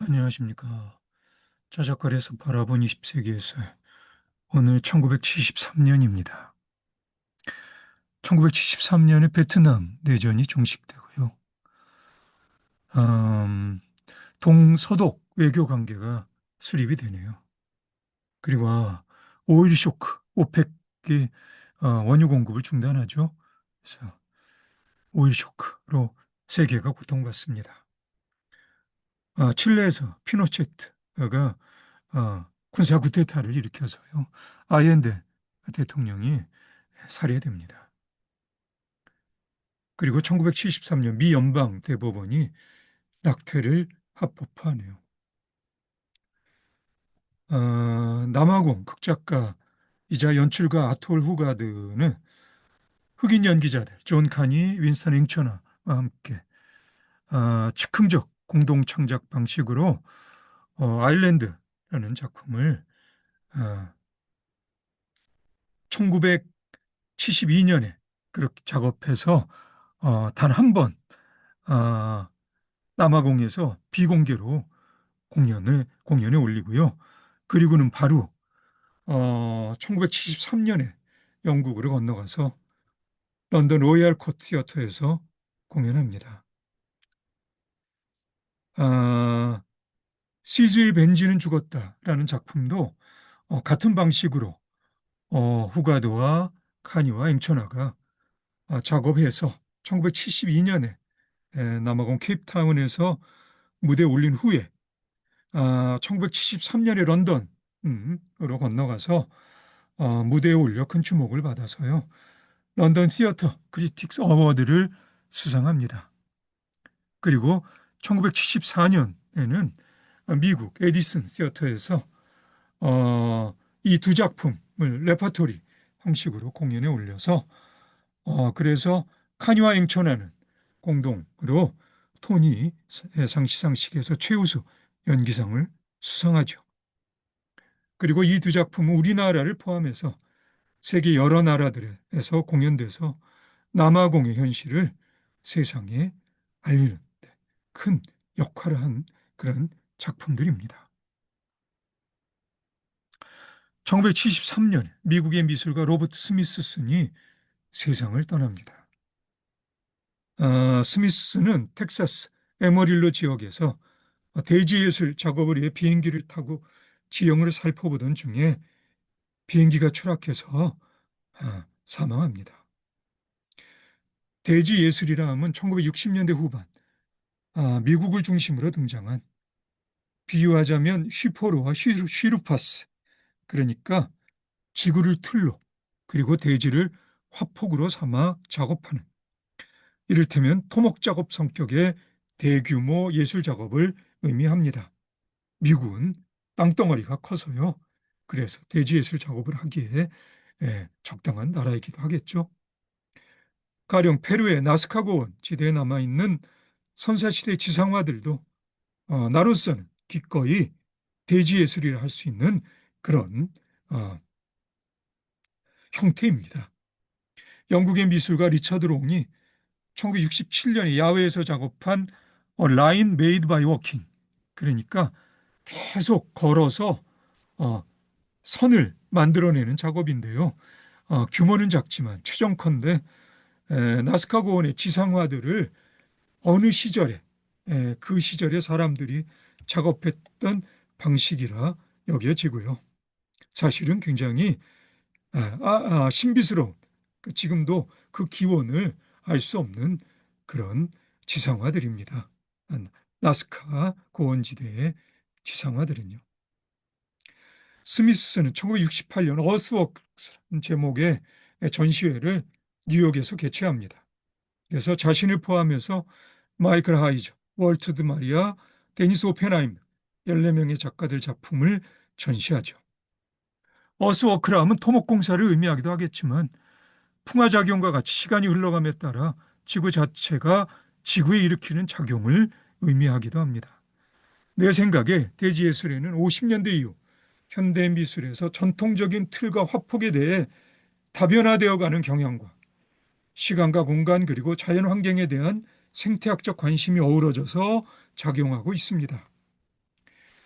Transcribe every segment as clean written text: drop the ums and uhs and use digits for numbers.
안녕하십니까. 자작거리에서 바라본 20세기에서 오늘 1973년입니다. 1973년에 베트남 내전이 종식되고요. 동서독 외교 관계가 수립이 되네요. 그리고 오일 쇼크, 오펙이 원유 공급을 중단하죠. 그래서 오일 쇼크로 세계가 고통받습니다. 칠레에서 피노체트가 군사 쿠데타를 일으켜서요. 아옌데 대통령이 살해됩니다. 그리고 1973년 미 연방 대법원이 낙태를 합법화하네요. 남아공 극작가이자 연출가 아톨 후가드는 흑인 연기자들 존 카니, 윈스턴 앵처나와 함께 즉흥적 공동 창작 방식으로 아일랜드라는 작품을 1972년에 그렇게 작업해서 단 한 번 남아공에서 비공개로 공연에 올리고요. 그리고는 바로 1973년에 영국으로 건너가서 런던 로얄 코트 티어터에서 공연합니다. 아, 시즈의 벤지는 죽었다라는 작품도 같은 방식으로 후가드와 카니와 앵초나가 작업해서 1972년에 남아공 케이프타운에서 무대에 올린 후에 1973년에 런던으로 건너가서 무대에 올려 큰 주목을 받아서요. 런던 티어터 크리틱스 어워드를 수상합니다. 그리고 1974년에는 미국 에디슨 티어터에서 이 두 작품을 레퍼토리 형식으로 공연에 올려서 그래서 카니와 앵초나는 공동으로 토니 상 시상식에서 최우수 연기상을 수상하죠. 그리고 이 두 작품은 우리나라를 포함해서 세계 여러 나라들에서 공연돼서 남아공의 현실을 세상에 알리는 데 큰 역할을 한 그런 작품들입니다. 1973년 미국의 미술가 로버트 스미스슨이 세상을 떠납니다. 스미스는 텍사스 에머릴로 지역에서 대지예술 작업을 위해 비행기를 타고 지형을 살펴보던 중에 비행기가 추락해서 사망합니다. 대지예술이라 하면 1960년대 후반 미국을 중심으로 등장한 비유하자면 휘포로와 쉬루파스 그러니까 지구를 틀로 그리고 대지를 화폭으로 삼아 작업하는 이를테면 토목 작업 성격의 대규모 예술 작업을 의미합니다. 미국은 땅덩어리가 커서요. 그래서 대지예술 작업을 하기에 적당한 나라이기도 하겠죠. 가령 페루의 나스카 고원 지대에 남아있는 선사시대 지상화들도 나로서는 기꺼이 대지예술이라 할 수 있는 그런 형태입니다. 영국의 미술가 리처드 롱이 1967년에 야외에서 작업한 라인 메이드 바이 워킹 그러니까 계속 걸어서 선을 만들어내는 작업인데요. 규모는 작지만 추정컨대 나스카 고원의 지상화들을 어느 시절에 그 시절의 사람들이 작업했던 방식이라 여겨지고요. 사실은 굉장히 신비스러운 지금도 그 기원을 알 수 없는 그런 지상화들입니다. 나스카 고원지대의 지상화들은요. 스미스는 1968년 어스워크스라는 제목의 전시회를 뉴욕에서 개최합니다. 그래서 자신을 포함해서 마이클 하이저, 월트 드 마리아, 데니스 오펜하임 14명의 작가들 작품을 전시하죠. 어스워크라 하면 토목공사를 의미하기도 하겠지만 풍화작용과 같이 시간이 흘러감에 따라 지구 자체가 지구에 일으키는 작용을 의미하기도 합니다. 내 생각에 대지예술에는 50년대 이후 현대미술에서 전통적인 틀과 화폭에 대해 다변화되어가는 경향과 시간과 공간 그리고 자연환경에 대한 생태학적 관심이 어우러져서 작용하고 있습니다.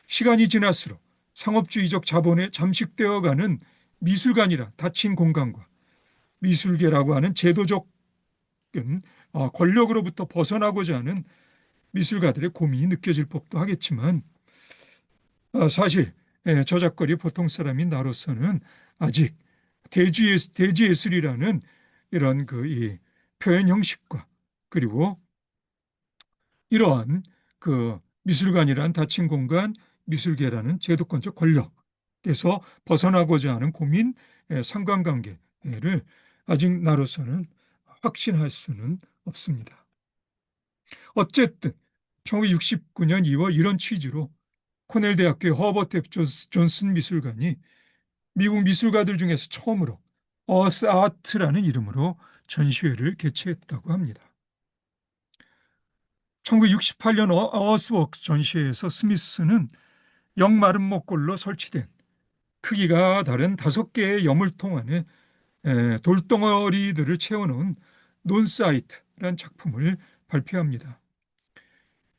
시간이 지날수록 상업주의적 자본에 잠식되어가는 미술관이라 닫힌 공간과 미술계라고 하는 제도적 권력으로부터 벗어나고자 하는 미술가들의 고민이 느껴질 법도 하겠지만 사실 저작거리 보통 사람인 나로서는 아직 대지예술이라는 이런 이 표현 형식과 그리고 이러한 미술관이란 닫힌 공간, 미술계라는 제도권적 권력에서 벗어나고자 하는 고민, 상관관계를 아직 나로서는 확신할 수는 없습니다. 어쨌든 1969년 2월 이런 취지로 코넬 대학교의 허버트 존슨 미술관이 미국 미술가들 중에서 처음으로 어스 아트라는 이름으로 전시회를 개최했다고 합니다. 1968년 어스웍스 전시회에서 스미스는 영마름모꼴로 설치된 크기가 다른 5개의 여물통 안에 돌덩어리들을 채워놓은 논사이트라는 작품을 발표합니다.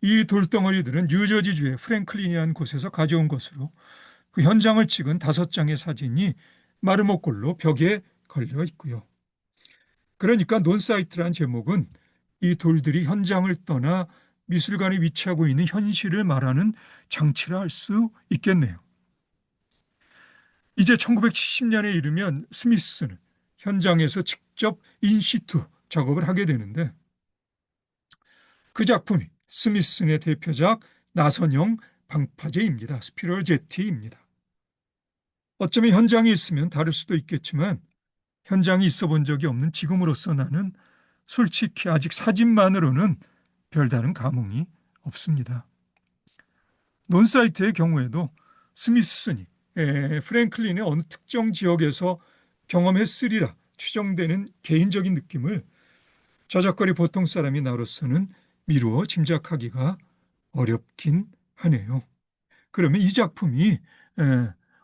이 돌덩어리들은 뉴저지주의 프랭클린이라는 곳에서 가져온 것으로 그 현장을 찍은 5장의 사진이 마르모꼴로 벽에 걸려 있고요. 그러니까 논사이트란 제목은 이 돌들이 현장을 떠나 미술관에 위치하고 있는 현실을 말하는 장치라 할 수 있겠네요. 이제 1970년에 이르면 스미스는 현장에서 직접 인시투 작업을 하게 되는데 그 작품이 스미슨의 대표작 나선형 방파제입니다. 스피럴 제티입니다. 어쩌면 현장에 있으면 다를 수도 있겠지만 현장에 있어 본 적이 없는 지금으로서 나는 솔직히 아직 사진만으로는 별다른 감흥이 없습니다. 논사이트의 경우에도 스미슨이 프랭클린의 어느 특정 지역에서 경험했으리라 추정되는 개인적인 느낌을 저작거리 보통 사람이 나로서는 미루어 짐작하기가 어렵긴 하네요. 그러면 이 작품이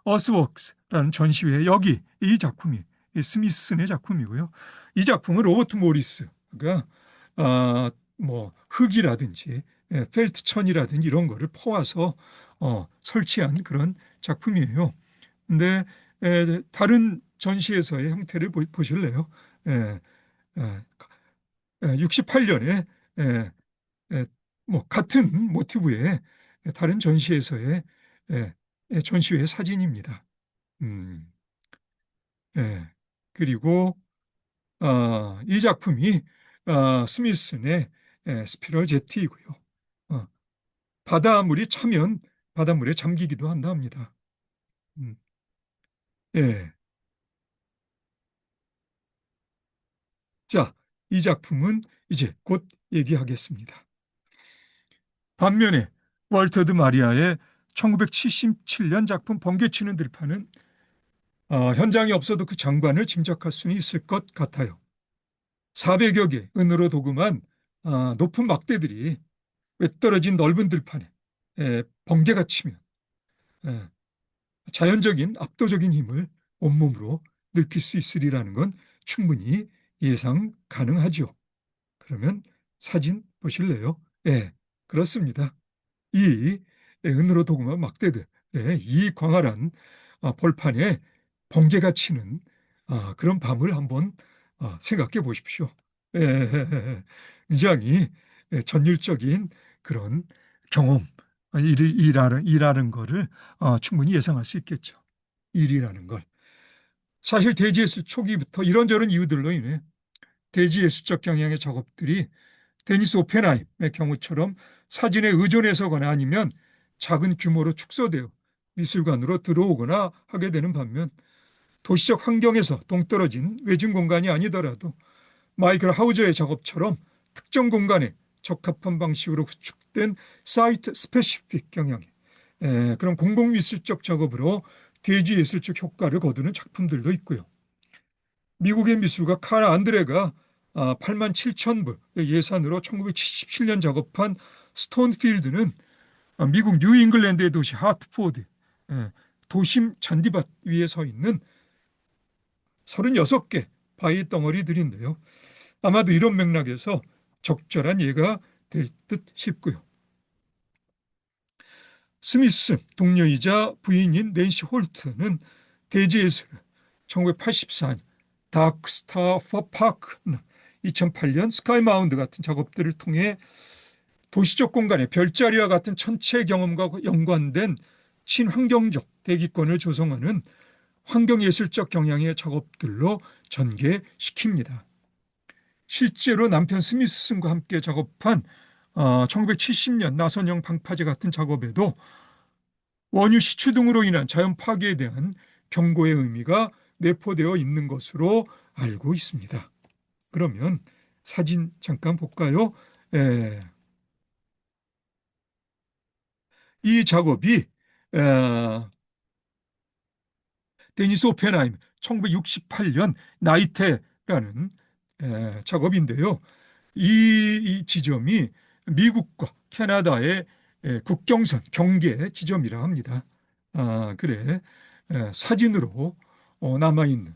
어스웍스라는 전시회 여기 이 작품이 스미슨의 작품이고요. 이 작품은 로버트 모리스가 흙이라든지 펠트천이라든지 이런 거를 퍼와서 설치한 그런 작품이에요. 근데 다른 전시에서의 형태를 보실래요? 68년에 같은 모티브의 다른 전시에서의 전시회 사진입니다. 그리고 이 작품이 스미슨의 스피럴 제티이고요. 바닷물이 차면 바닷물에 잠기기도 한다 합니다. 자, 이 작품은 이제 곧 얘기하겠습니다. 반면에 월터드 마리아의 1977년 작품 번개치는 들판은 현장이 없어도 그 장관을 짐작할 수는 있을 것 같아요. 400여 개 은으로 도금한 높은 막대들이 외떨어진 넓은 들판에 번개가 치면 자연적인 압도적인 힘을 온몸으로 느낄 수 있으리라는 건 충분히 예상 가능하죠. 그러면 사진 보실래요? 그렇습니다. 이 은으로 도금한 막대들의 이 광활한 벌판에 번개가 치는 그런 밤을 한번 생각해 보십시오. 굉장히 전율적인 그런 경험, 일이라는 거를 충분히 예상할 수 있겠죠. 일이라는 걸. 사실 대지예술 초기부터 이런저런 이유들로 인해 대지예술적 경향의 작업들이 데니스 오펜하임의 경우처럼 사진에 의존해서거나 아니면 작은 규모로 축소되어 미술관으로 들어오거나 하게 되는 반면 도시적 환경에서 동떨어진 외진 공간이 아니더라도 마이클 하우저의 작업처럼 특정 공간에 적합한 방식으로 구축된 사이트 스페시픽 경향의 그런 공공미술적 작업으로 대지예술적 효과를 거두는 작품들도 있고요. 미국의 미술가 칼 안드레가 8만 7천 불 예산으로 1977년 작업한 스톤필드는 미국 뉴잉글랜드의 도시 하트포드 도심 잔디밭 위에 서 있는 36개 바위 덩어리들인데요. 아마도 이런 맥락에서 적절한 예가 될 듯 싶고요. 스미스 동료이자 부인인 낸시 홀트는 대지예술을 1984년 다크 스타 포 파크나 2008년 스카이 마운드 같은 작업들을 통해 도시적 공간의 별자리와 같은 천체 경험과 연관된 친환경적 대기권을 조성하는 환경예술적 경향의 작업들로 전개시킵니다. 실제로 남편 스미스슨과 함께 작업한 1970년 나선형 방파제 같은 작업에도 원유 시추 등으로 인한 자연 파괴에 대한 경고의 의미가 내포되어 있는 것으로 알고 있습니다. 그러면 사진 잠깐 볼까요? 에, 이 작업이 데니스 오펜하임 1968년 나이테라는 작업인데요. 이 지점이 미국과 캐나다의 국경선 경계 지점이라 합니다. 그래 사진으로 남아있는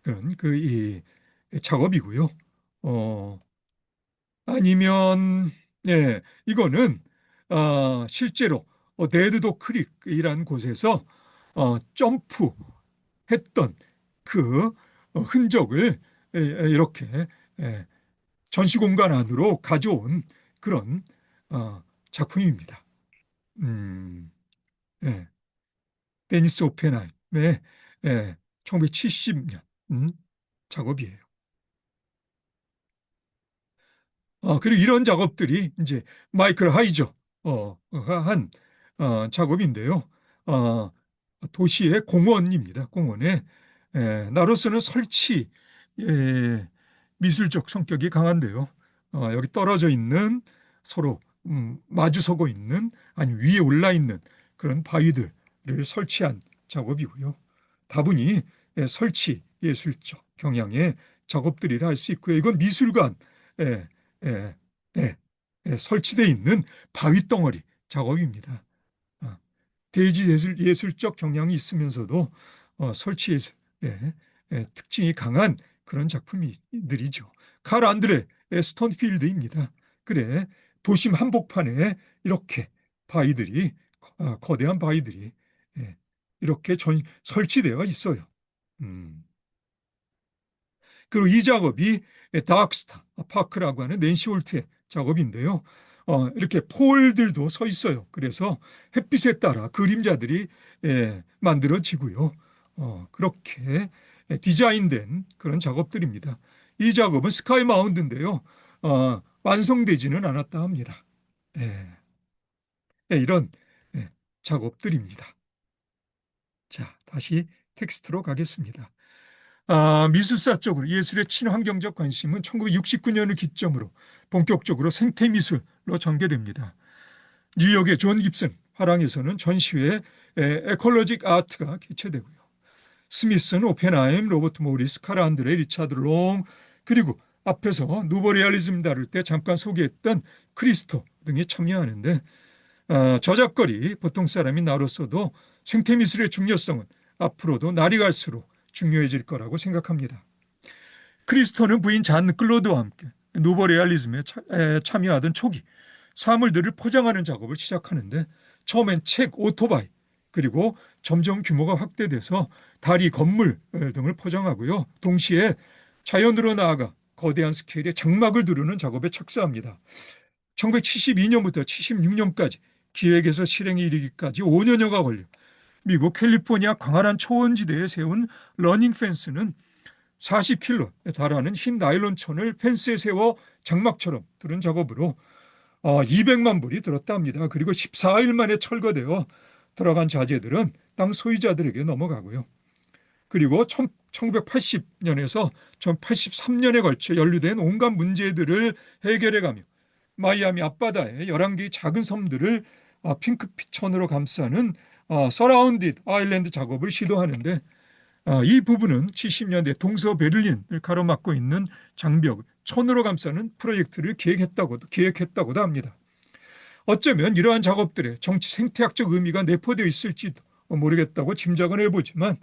그런 이 작업이고요. 아니면 이거는 실제로 데드도 크릭이라는 곳에서 점프했던 그 흔적을 이렇게 전시공간 안으로 가져온 그런 작품입니다. 예, 데니스 오펜하임의 1970년 작업이에요. 그리고 이런 작업들이 이제 마이클 하이저 한 작업인데요. 도시의 공원입니다. 공원에 나로서는 설치 미술적 성격이 강한데요. 여기 떨어져 있는 서로 마주서고 있는 아니 위에 올라 있는 그런 바위들을 설치한 작업이고요. 다분히 설치 예술적 경향의 작업들이라 할 수 있고요. 이건 미술관 에, 에, 에, 설치되어 있는 바위 덩어리 작업입니다. 대지 예술적 경향이 있으면서도 설치 예술의 특징이 강한 그런 작품들이죠. 칼 안드레 스톤필드입니다. 그래 도심 한복판에 이렇게 바위들이 거대한 바위들이 이렇게 설치되어 있어요. 그리고 이 작업이 다크스타 파크라고 하는 낸시 홀트의 작업인데요. 이렇게 폴들도 서 있어요. 그래서 햇빛에 따라 그림자들이 만들어지고요. 그렇게 디자인된 그런 작업들입니다. 이 작업은 스카이 마운드인데요. 완성되지는 않았다 합니다. 이런 작업들입니다. 자, 다시 텍스트로 가겠습니다. 미술사 쪽으로 예술의 친환경적 관심은 1969년을 기점으로 본격적으로 생태미술로 전개됩니다. 뉴욕의 존 깁슨 화랑에서는 전시회 에콜로직 아트가 개최되고요. 스미슨, 오펜하임, 로버트 모리스, 카라 안드레, 리차드 롱 그리고 앞에서 누보 레알리즘 다룰 때 잠깐 소개했던 크리스토 등이 참여하는데 저작거리 보통 사람인 나로서도 생태미술의 중요성은 앞으로도 날이 갈수록 중요해질 거라고 생각합니다. 크리스토는 부인 잔 클로드와 함께 누보 레알리즘에 참여하던 초기 사물들을 포장하는 작업을 시작하는데 처음엔 책, 오토바이 그리고 점점 규모가 확대돼서 다리, 건물 등을 포장하고요. 동시에 자연으로 나아가 거대한 스케일의 장막을 두르는 작업에 착수합니다. 1972년부터 76년까지 기획에서 실행에 이르기까지 5년여가 걸려 미국 캘리포니아 광활한 초원지대에 세운 러닝 펜스는 40킬로에 달하는 흰 나일론 천을 펜스에 세워 장막처럼 두른 작업으로 200만 불이 들었다 합니다. 그리고 14일 만에 철거되어 들어간 자재들은 땅 소유자들에게 넘어가고요. 그리고 1980년에서 1983년에 걸쳐 연루된 온갖 문제들을 해결해가며 마이애미 앞바다에 11개의 작은 섬들을 핑크빛 천으로 감싸는 서라운디드 아일랜드 작업을 시도하는데 이 부분은 70년대 동서 베를린을 가로막고 있는 장벽 천으로 감싸는 프로젝트를 기획했다고도 합니다. 어쩌면 이러한 작업들의 정치 생태학적 의미가 내포되어 있을지도 모르겠다고 짐작은 해보지만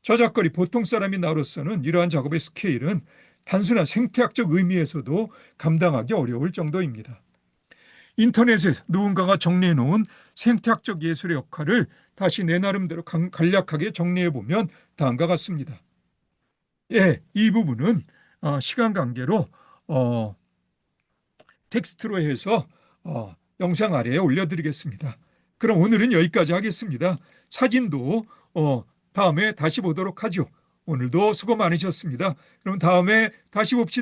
저작거리 보통 사람인 나로서는 이러한 작업의 스케일은 단순한 생태학적 의미에서도 감당하기 어려울 정도입니다. 인터넷에서 누군가가 정리해놓은 생태학적 예술의 역할을 다시 내 나름대로 간략하게 정리해보면 다음과 같습니다. 예, 이 부분은 시간 관계로 텍스트로 해서 영상 아래에 올려드리겠습니다. 그럼 오늘은 여기까지 하겠습니다. 사진도 다음에 다시 보도록 하죠. 오늘도 수고 많으셨습니다. 그럼 다음에 다시 봅시다.